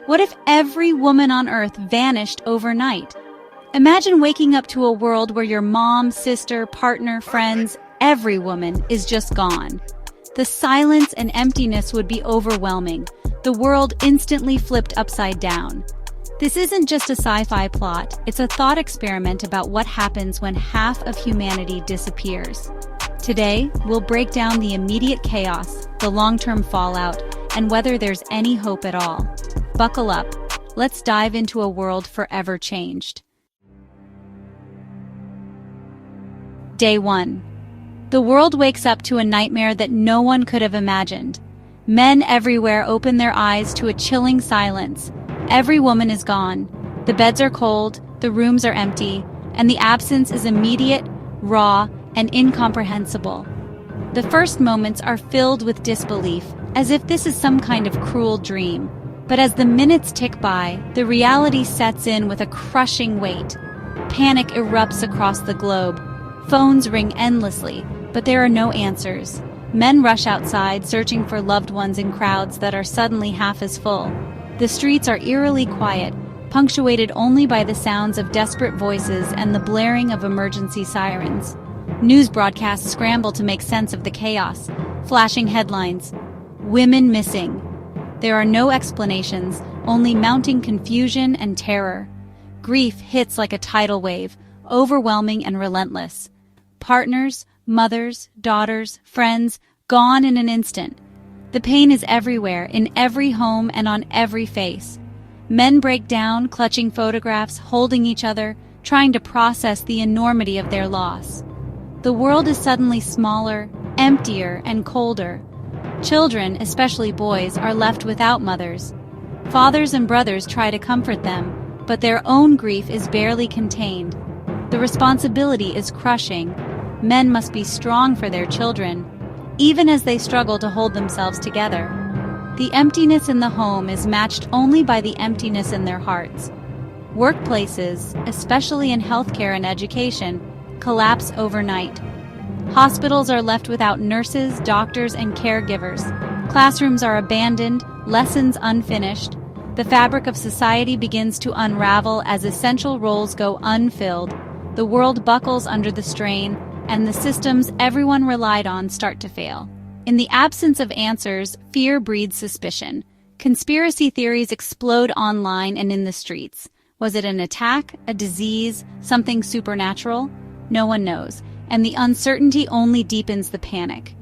What if every woman on Earth vanished overnight? Imagine waking up to a world where your mom, sister, partner, friends, every woman is just gone. The silence and emptiness would be overwhelming. The world instantly flipped upside down. This isn't just a sci-fi plot, it's a thought experiment about what happens when half of humanity disappears. Today, we'll break down the immediate chaos, the long-term fallout, and whether there's any hope at all. Buckle up. Let's dive into a world forever changed. Day 1. The world wakes up to a nightmare that no one could have imagined. Men everywhere open their eyes to a chilling silence. Every woman is gone. The beds are cold, the rooms are empty, and the absence is immediate, raw, and incomprehensible. The first moments are filled with disbelief, as if this is some kind of cruel dream. But as the minutes tick by, the reality sets in with a crushing weight. Panic erupts across the globe. Phones ring endlessly, but there are no answers. Men rush outside, searching for loved ones in crowds that are suddenly half as full. The streets are eerily quiet, punctuated only by the sounds of desperate voices and the blaring of emergency sirens. News broadcasts scramble to make sense of the chaos, flashing headlines. Women missing. There are no explanations, only mounting confusion and terror. Grief hits like a tidal wave, overwhelming and relentless. Partners, mothers, daughters, friends, gone in an instant. The pain is everywhere, in every home and on every face. Men break down, clutching photographs, holding each other, trying to process the enormity of their loss. The world is suddenly smaller, emptier, and colder. Children, especially boys, are left without mothers. Fathers and brothers try to comfort them, but their own grief is barely contained. The responsibility is crushing. Men must be strong for their children, even as they struggle to hold themselves together. The emptiness in the home is matched only by the emptiness in their hearts. Workplaces, especially in healthcare and education, collapse overnight. Hospitals are left without nurses, doctors, and caregivers. Classrooms are abandoned, lessons unfinished. The fabric of society begins to unravel as essential roles go unfilled. The world buckles under the strain, and the systems everyone relied on start to fail. In the absence of answers, fear breeds suspicion. Conspiracy theories explode online and in the streets. Was it an attack, a disease, something supernatural? No one knows, and the uncertainty only deepens the panic.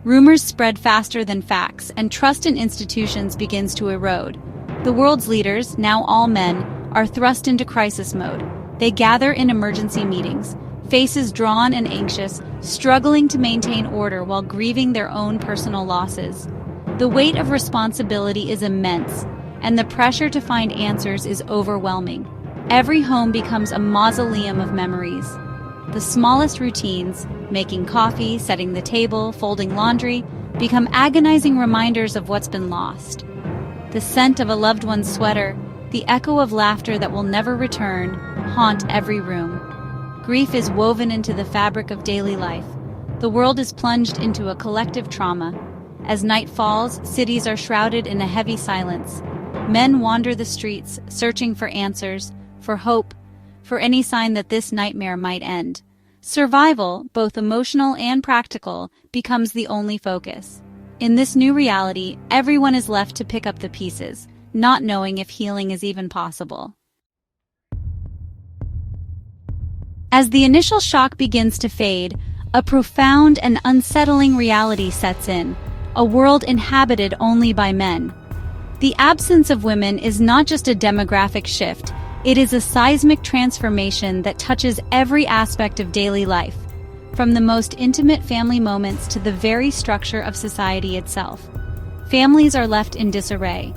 Rumors spread faster than facts, and trust in institutions begins to erode. The world's leaders, now all men, are thrust into crisis mode. They gather in emergency meetings, faces drawn and anxious, struggling to maintain order while grieving their own personal losses. The weight of responsibility is immense, and the pressure to find answers is overwhelming. Every home becomes a mausoleum of memories. The smallest routines, making coffee, setting the table, folding laundry, become agonizing reminders of what's been lost. The scent of a loved one's sweater, the echo of laughter that will never return, haunt every room. Grief is woven into the fabric of daily life. The world is plunged into a collective trauma. As night falls, cities are shrouded in a heavy silence. Men wander the streets, searching for answers, for hope, for any sign that this nightmare might end. Survival, both emotional and practical, becomes the only focus. In this new reality, everyone is left to pick up the pieces, not knowing if healing is even possible. As the initial shock begins to fade, a profound and unsettling reality sets in, a world inhabited only by men. The absence of women is not just a demographic shift, it is a seismic transformation that touches every aspect of daily life, from the most intimate family moments to the very structure of society itself. Families are left in disarray.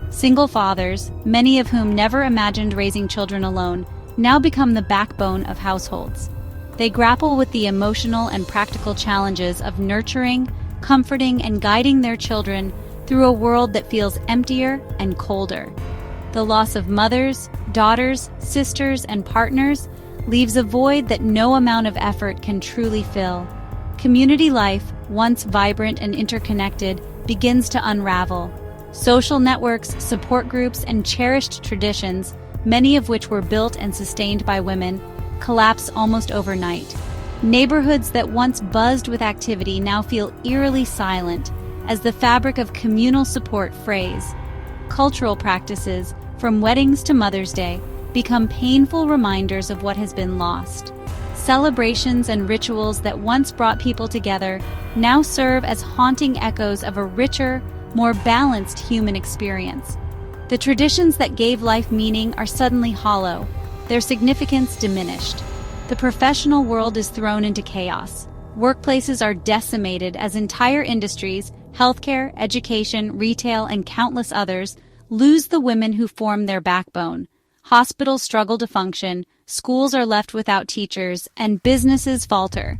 Single fathers, many of whom never imagined raising children alone, now become the backbone of households. They grapple with the emotional and practical challenges of nurturing, comforting, and guiding their children through a world that feels emptier and colder. The loss of mothers, daughters, sisters, and partners leaves a void that no amount of effort can truly fill. Community life, once vibrant and interconnected, begins to unravel. Social networks, support groups, and cherished traditions, many of which were built and sustained by women, collapse almost overnight. Neighborhoods that once buzzed with activity now feel eerily silent as the fabric of communal support frays. Cultural practices, from weddings to Mother's Day, become painful reminders of what has been lost. Celebrations and rituals that once brought people together now serve as haunting echoes of a richer, more balanced human experience. The traditions that gave life meaning are suddenly hollow, their significance diminished. The professional world is thrown into chaos. Workplaces are decimated as entire industries, healthcare, education, retail, and countless others, lose the women who form their backbone. Hospitals struggle to function, schools are left without teachers, and businesses falter.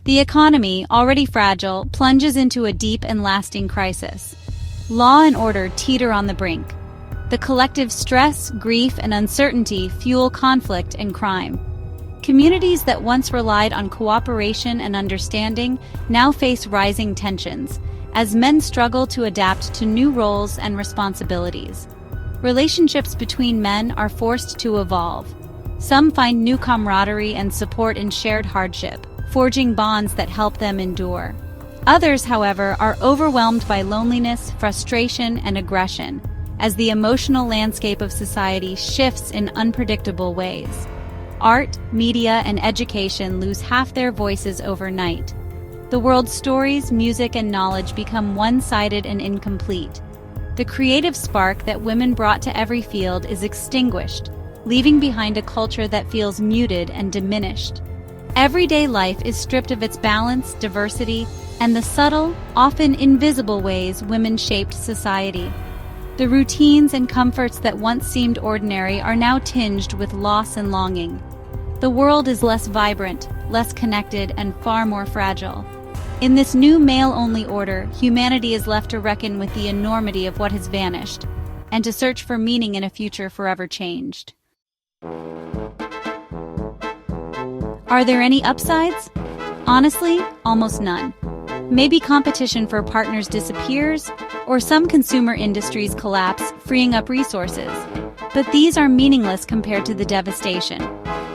The economy, already fragile, plunges into a deep and lasting crisis. Law and order teeter on the brink. The collective stress, grief, and uncertainty fuel conflict and crime. Communities that once relied on cooperation and understanding now face rising tensions, as men struggle to adapt to new roles and responsibilities. Relationships between men are forced to evolve. Some find new camaraderie and support in shared hardship, forging bonds that help them endure. Others, however, are overwhelmed by loneliness, frustration, and aggression, as the emotional landscape of society shifts in unpredictable ways. Art, media, and education lose half their voices overnight. The world's stories, music, and knowledge become one-sided and incomplete. The creative spark that women brought to every field is extinguished, leaving behind a culture that feels muted and diminished. Everyday life is stripped of its balance, diversity, and the subtle, often invisible ways women shaped society. The routines and comforts that once seemed ordinary are now tinged with loss and longing. The world is less vibrant, less connected, and far more fragile. In this new male-only order, humanity is left to reckon with the enormity of what has vanished, and to search for meaning in a future forever changed. Are there any upsides? Honestly, almost none. Maybe competition for partners disappears, or some consumer industries collapse, freeing up resources. But these are meaningless compared to the devastation.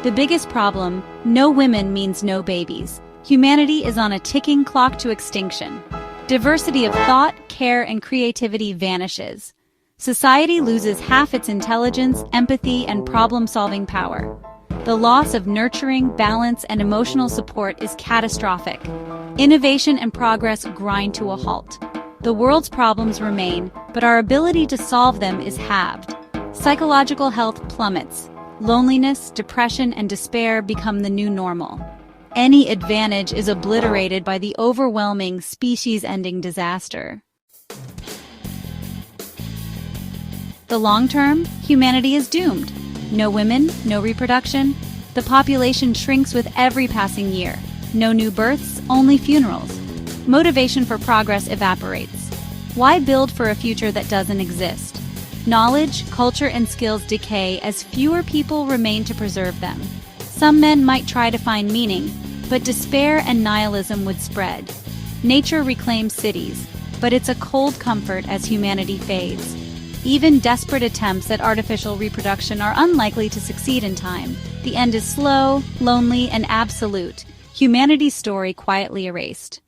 The biggest problem, no women means no babies. Humanity is on a ticking clock to extinction. Diversity of thought, care, and creativity vanishes. Society loses half its intelligence, empathy, and problem-solving power. The loss of nurturing, balance, and emotional support is catastrophic. Innovation and progress grind to a halt. The world's problems remain, but our ability to solve them is halved. Psychological health plummets. Loneliness, depression, and despair become the new normal. Any advantage is obliterated by the overwhelming, species-ending disaster. The long term, humanity is doomed. No women, no reproduction. The population shrinks with every passing year. No new births, only funerals. Motivation for progress evaporates. Why build for a future that doesn't exist? Knowledge, culture, and skills decay as fewer people remain to preserve them. Some men might try to find meaning, but despair and nihilism would spread. Nature reclaims cities, but it's a cold comfort as humanity fades. Even desperate attempts at artificial reproduction are unlikely to succeed in time. The end is slow, lonely, and absolute. Humanity's story quietly erased.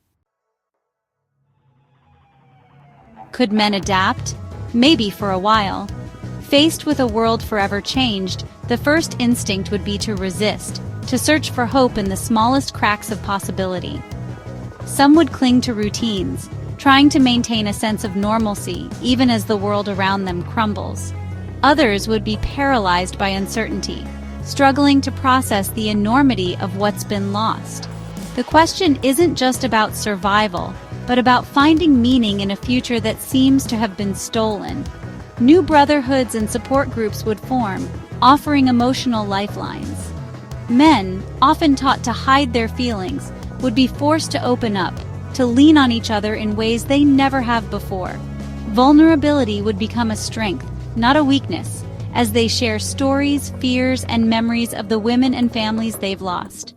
Could men adapt? Maybe for a while. Faced with a world forever changed, the first instinct would be to resist, to search for hope in the smallest cracks of possibility. Some would cling to routines, trying to maintain a sense of normalcy even as the world around them crumbles. Others would be paralyzed by uncertainty, struggling to process the enormity of what's been lost. The question isn't just about survival, but about finding meaning in a future that seems to have been stolen. New brotherhoods and support groups would form, offering emotional lifelines. Men, often taught to hide their feelings, would be forced to open up, to lean on each other in ways they never have before. Vulnerability would become a strength, not a weakness, as they share stories, fears, and memories of the women and families they've lost.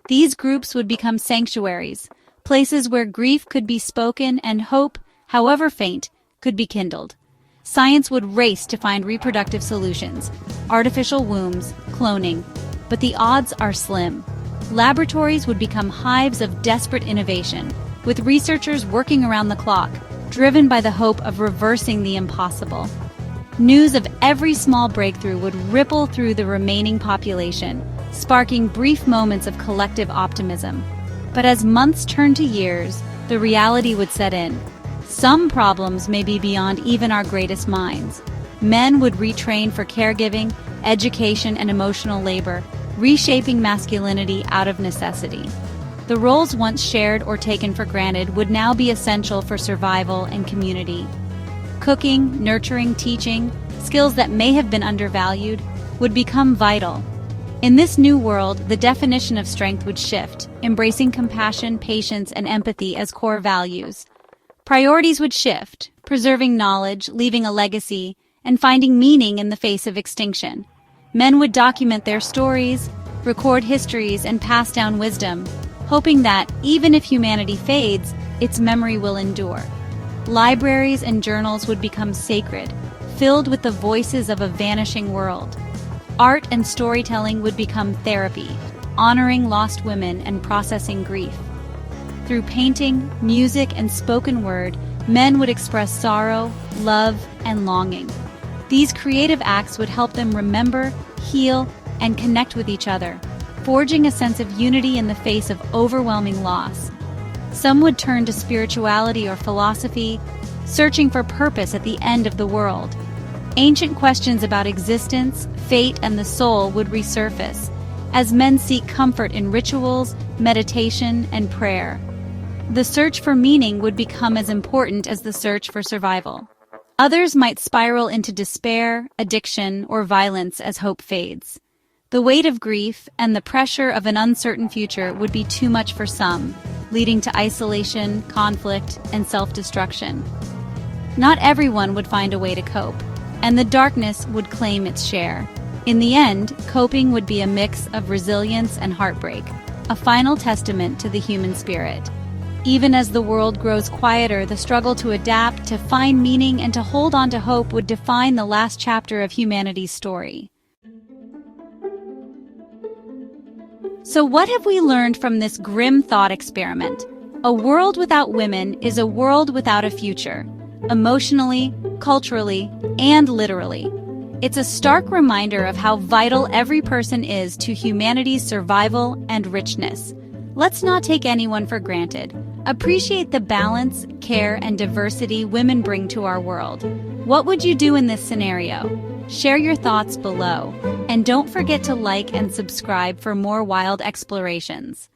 These groups would become sanctuaries, places where grief could be spoken and hope, however faint, could be kindled. Science would race to find reproductive solutions, artificial wombs, cloning, but the odds are slim. Laboratories would become hives of desperate innovation, with researchers working around the clock, driven by the hope of reversing the impossible. News of every small breakthrough would ripple through the remaining population, sparking brief moments of collective optimism. But as months turned to years, the reality would set in. Some problems may be beyond even our greatest minds. Men would retrain for caregiving, education, and emotional labor, reshaping masculinity out of necessity. The roles once shared or taken for granted would now be essential for survival and community. Cooking, nurturing, teaching, skills that may have been undervalued, would become vital. In this new world, the definition of strength would shift, embracing compassion, patience, and empathy as core values. Priorities would shift, preserving knowledge, leaving a legacy, and finding meaning in the face of extinction. Men would document their stories, record histories, and pass down wisdom, hoping that, even if humanity fades, its memory will endure. Libraries and journals would become sacred, filled with the voices of a vanishing world. Art and storytelling would become therapy, honoring lost women and processing grief. Through painting, music, and spoken word, men would express sorrow, love, and longing. These creative acts would help them remember, heal, and connect with each other, forging a sense of unity in the face of overwhelming loss. Some would turn to spirituality or philosophy, searching for purpose at the end of the world. Ancient questions about existence, fate, and the soul would resurface, as men seek comfort in rituals, meditation, and prayer. The search for meaning would become as important as the search for survival. Others might spiral into despair, addiction, or violence as hope fades. The weight of grief and the pressure of an uncertain future would be too much for some, leading to isolation, conflict, and self-destruction. Not everyone would find a way to cope, and the darkness would claim its share. In the end, coping would be a mix of resilience and heartbreak, a final testament to the human spirit. Even as the world grows quieter, the struggle to adapt, to find meaning, and to hold on to hope would define the last chapter of humanity's story. So what have we learned from this grim thought experiment? A world without women is a world without a future, emotionally, culturally, and literally. It's a stark reminder of how vital every person is to humanity's survival and richness. Let's not take anyone for granted. Appreciate the balance, care, and diversity women bring to our world. What would you do in this scenario? Share your thoughts below, and don't forget to like and subscribe for more wild explorations.